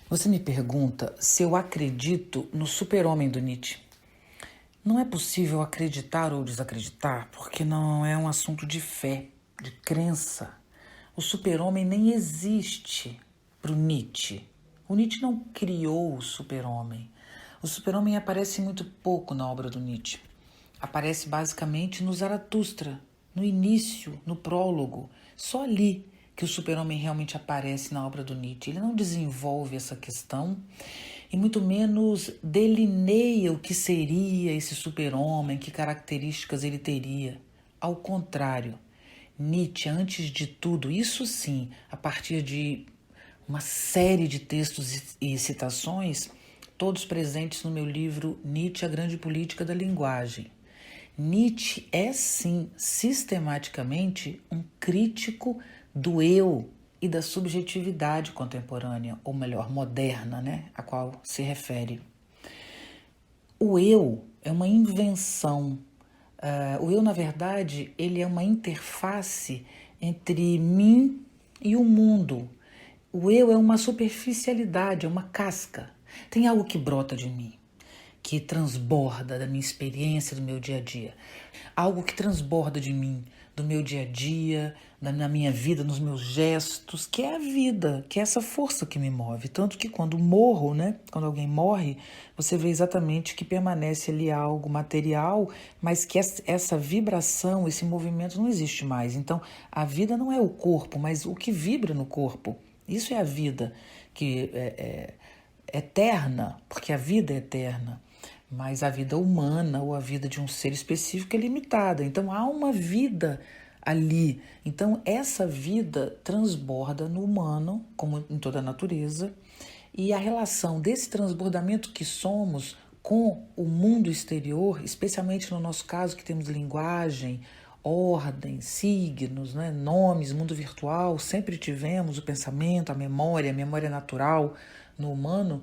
Você me pergunta se eu acredito no super-homem do Nietzsche. Não é possível acreditar ou desacreditar, porque não é um assunto de fé, de crença. O super-homem nem existe para o Nietzsche. O Nietzsche não criou o super-homem. O super-homem aparece muito pouco na obra do Nietzsche. Aparece basicamente no Zaratustra, no início, no prólogo. Só ali que o super-homem realmente aparece na obra do Nietzsche. Ele não desenvolve essa questão e muito menos delineia o que seria esse super-homem, que características ele teria. Ao contrário, Nietzsche, antes de tudo, isso sim, a partir de uma série de textos e citações, todos presentes no meu livro Nietzsche, a Grande Política da Linguagem. Nietzsche é sim, sistematicamente, um crítico do eu e da subjetividade contemporânea, ou melhor, moderna, né, a qual se refere. O eu é uma invenção. O eu, na verdade, ele é uma interface entre mim e o mundo. O eu é uma superficialidade, é uma casca. Tem algo que brota de mim, que transborda da minha experiência, do meu dia a dia. Algo que transborda de mim, do meu dia a dia, na minha vida, nos meus gestos, que é a vida, que é essa força que me move. Tanto que quando morro, né, quando alguém morre, você vê exatamente que permanece ali algo material, mas que essa vibração, esse movimento não existe mais. Então, a vida não é o corpo, mas o que vibra no corpo. Isso é a vida, que é eterna, porque a vida é eterna. Mas a vida humana ou a vida de um ser específico é limitada. Então há uma vida ali. Então essa vida transborda no humano, como em toda a natureza, e a relação desse transbordamento que somos com o mundo exterior, especialmente no nosso caso que temos linguagem, ordem, signos, né, nomes, mundo virtual, sempre tivemos o pensamento, a memória natural no humano.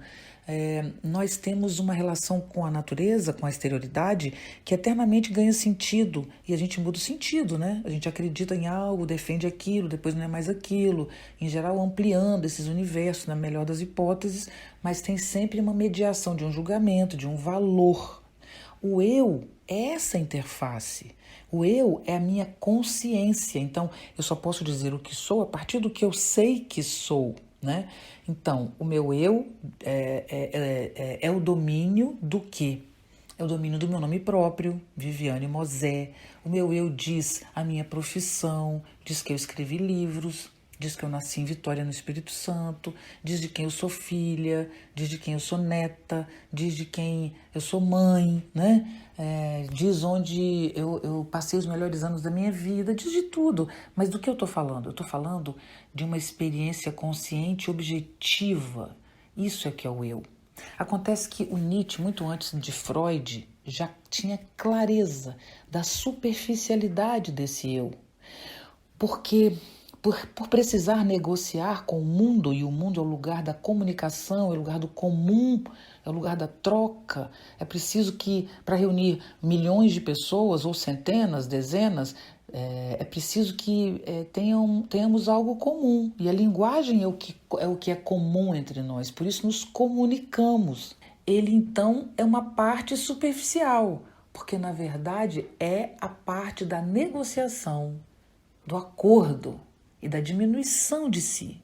Nós temos uma relação com a natureza, com a exterioridade, que eternamente ganha sentido e a gente muda o sentido, né? A gente acredita em algo, defende aquilo, depois não é mais aquilo, em geral ampliando esses universos, na melhor das hipóteses, mas tem sempre uma mediação de um julgamento, de um valor. O eu é essa interface. O eu é a minha consciência. Então, eu só posso dizer o que sou a partir do que eu sei que sou, né? Então, o meu eu é o domínio do quê? É o domínio do meu nome próprio, Viviane Mosé. O meu eu diz a minha profissão, diz que eu escrevi livros, diz que eu nasci em Vitória no Espírito Santo, diz de quem eu sou filha, diz de quem eu sou neta, diz de quem eu sou mãe, né? Diz onde eu passei os melhores anos da minha vida, diz de tudo. Mas do que eu estou falando? Eu estou falando de uma experiência consciente, objetiva. Isso é que é o eu. Acontece que o Nietzsche, muito antes de Freud, já tinha clareza da superficialidade desse eu. Porque por precisar negociar com o mundo, e o mundo é o lugar da comunicação, é o lugar do comum, é o lugar da troca, é preciso que, para reunir milhões de pessoas, ou centenas, dezenas, é preciso que tenhamos algo comum. E a linguagem é o que é comum entre nós, por isso nos comunicamos. Ele, então, é uma parte superficial, porque, na verdade, é a parte da negociação, do acordo e da diminuição de si.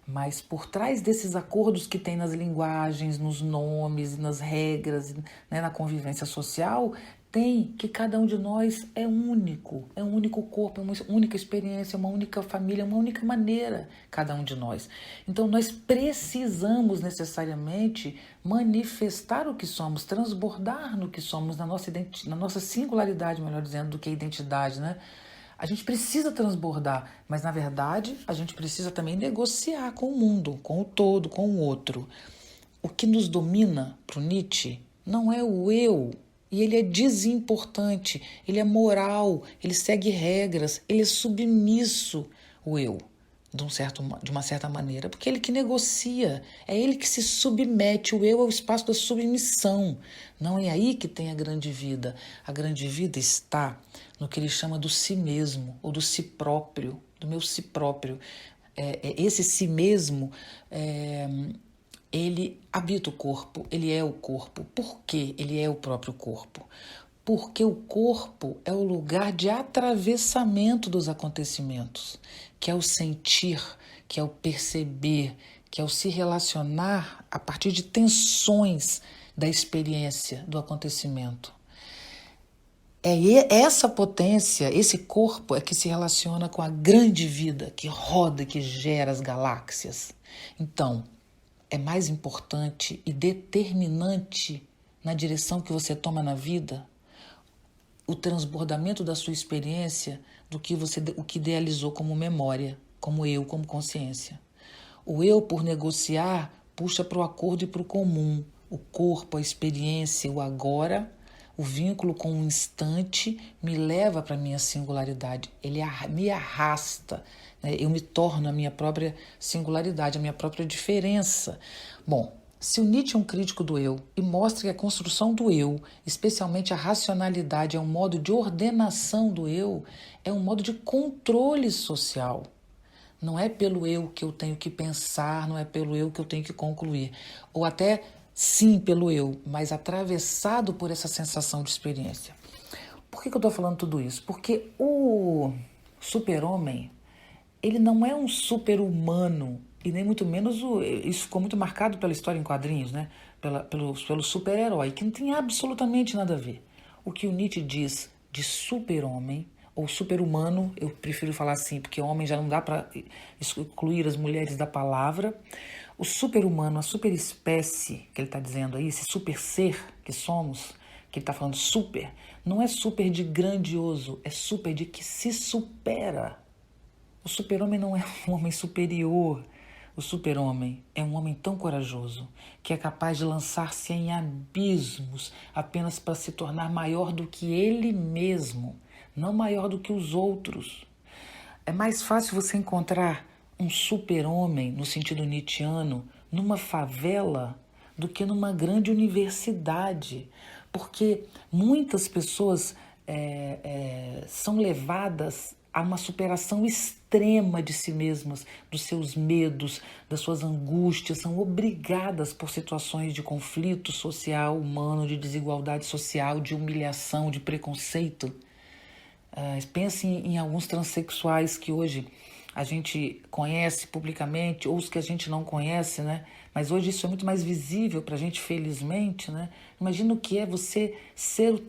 Mas por trás desses acordos que tem nas linguagens, nos nomes, nas regras, né, na convivência social, tem que cada um de nós é um único corpo, é uma única experiência, uma única família, uma única maneira, cada um de nós. Então nós precisamos necessariamente manifestar o que somos, transbordar no que somos, na nossa singularidade, melhor dizendo, do que a identidade, né? A gente precisa transbordar, mas na verdade a gente precisa também negociar com o mundo, com o todo, com o outro. O que nos domina para o Nietzsche não é o eu, e ele é desimportante, ele é moral, ele segue regras, ele é submisso, o eu, de uma certa maneira, porque é ele que negocia, é ele que se submete, o eu é o espaço da submissão. Não é aí que tem a grande vida. A grande vida está no que ele chama do si mesmo, ou do si próprio, do meu si próprio. Esse si mesmo Ele habita o corpo, ele é o corpo. Por que ele é o próprio corpo? Porque o corpo é o lugar de atravessamento dos acontecimentos, que é o sentir, que é o perceber, que é o se relacionar a partir de tensões da experiência do acontecimento. É essa potência, esse corpo é que se relaciona com a grande vida que roda, que gera as galáxias. Então, é mais importante e determinante na direção que você toma na vida o transbordamento da sua experiência do que o que idealizou como memória, como eu, como consciência. O eu, por negociar, puxa para o acordo e para o comum. O corpo, a experiência, o agora, o vínculo com o instante me leva para a minha singularidade. Ele me arrasta, né? Eu me torno a minha própria singularidade, a minha própria diferença. Bom, se o Nietzsche é um crítico do eu e mostra que a construção do eu, especialmente a racionalidade, é um modo de ordenação do eu, é um modo de controle social. Não é pelo eu que eu tenho que pensar, não é pelo eu que eu tenho que concluir. Ou até, sim, pelo eu, mas atravessado por essa sensação de experiência. Por que eu estou falando tudo isso? Porque o super-homem, ele não é um super-humano, e nem muito menos, isso ficou muito marcado pela história em quadrinhos, né? Pelo super-herói, que não tem absolutamente nada a ver. O que o Nietzsche diz de super-homem, ou super-humano, eu prefiro falar assim, porque homem já não dá para excluir as mulheres da palavra. O super-humano, a super-espécie que ele está dizendo aí, esse super-ser que somos, que ele está falando super, não é super de grandioso, é super de que se supera. O super-homem não é um homem superior. O super-homem é um homem tão corajoso que é capaz de lançar-se em abismos apenas para se tornar maior do que ele mesmo, não maior do que os outros. É mais fácil você encontrar um super-homem, no sentido nietzschiano, numa favela do que numa grande universidade, porque muitas pessoas são levadas a uma superação extrema de si mesmas, dos seus medos, das suas angústias, são obrigadas por situações de conflito social, humano, de desigualdade social, de humilhação, de preconceito. Pense em alguns transexuais que hoje a gente conhece publicamente, ou os que a gente não conhece, né? Mas hoje isso é muito mais visível para a gente, felizmente, né? Imagina o que é você ser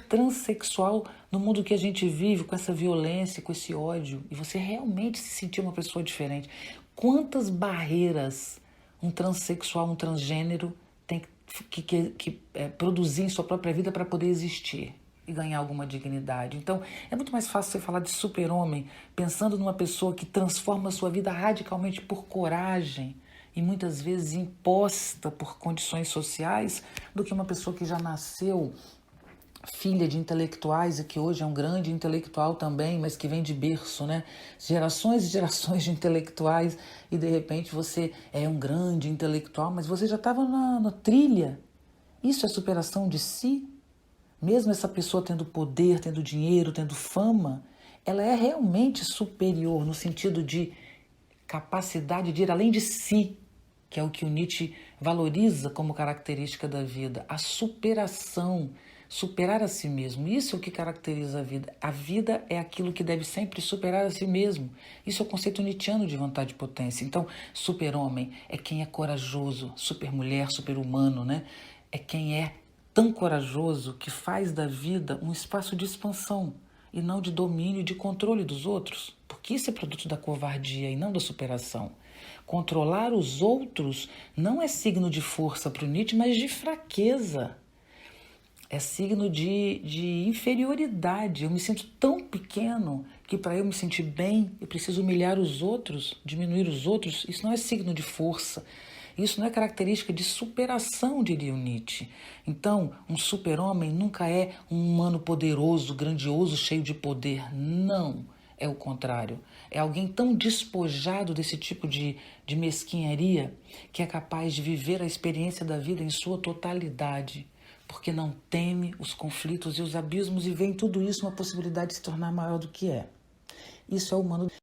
transexual no mundo que a gente vive, com essa violência, com esse ódio, e você realmente se sentir uma pessoa diferente. Quantas barreiras um transexual, um transgênero tem que produzir em sua própria vida para poder existir e ganhar alguma dignidade. Então, é muito mais fácil você falar de super-homem pensando numa pessoa que transforma a sua vida radicalmente por coragem e muitas vezes imposta por condições sociais do que uma pessoa que já nasceu filha de intelectuais e que hoje é um grande intelectual também, mas que vem de berço, né? Gerações e gerações de intelectuais e de repente você é um grande intelectual, mas você já estava na trilha. Isso é superação de si? Mesmo essa pessoa tendo poder, tendo dinheiro, tendo fama, ela é realmente superior no sentido de capacidade de ir além de si, que é o que o Nietzsche valoriza como característica da vida, a superação, superar a si mesmo. Isso é o que caracteriza a vida. A vida é aquilo que deve sempre superar a si mesmo. Isso é o conceito nietzschiano de vontade e potência. Então, super-homem é quem é corajoso, super-mulher, super-humano, né? É quem é tão corajoso que faz da vida um espaço de expansão e não de domínio e de controle dos outros, porque isso é produto da covardia e não da superação. Controlar os outros não é signo de força para o Nietzsche, mas de fraqueza. É signo de inferioridade. Eu me sinto tão pequeno que para eu me sentir bem, eu preciso humilhar os outros, diminuir os outros. Isso não é signo de força. Isso não é característica de superação, diria o Nietzsche. Então, um super-homem nunca é um humano poderoso, grandioso, cheio de poder. Não, é o contrário. É alguém tão despojado desse tipo de mesquinharia que é capaz de viver a experiência da vida em sua totalidade, porque não teme os conflitos e os abismos e vê em tudo isso uma possibilidade de se tornar maior do que é. Isso é humano.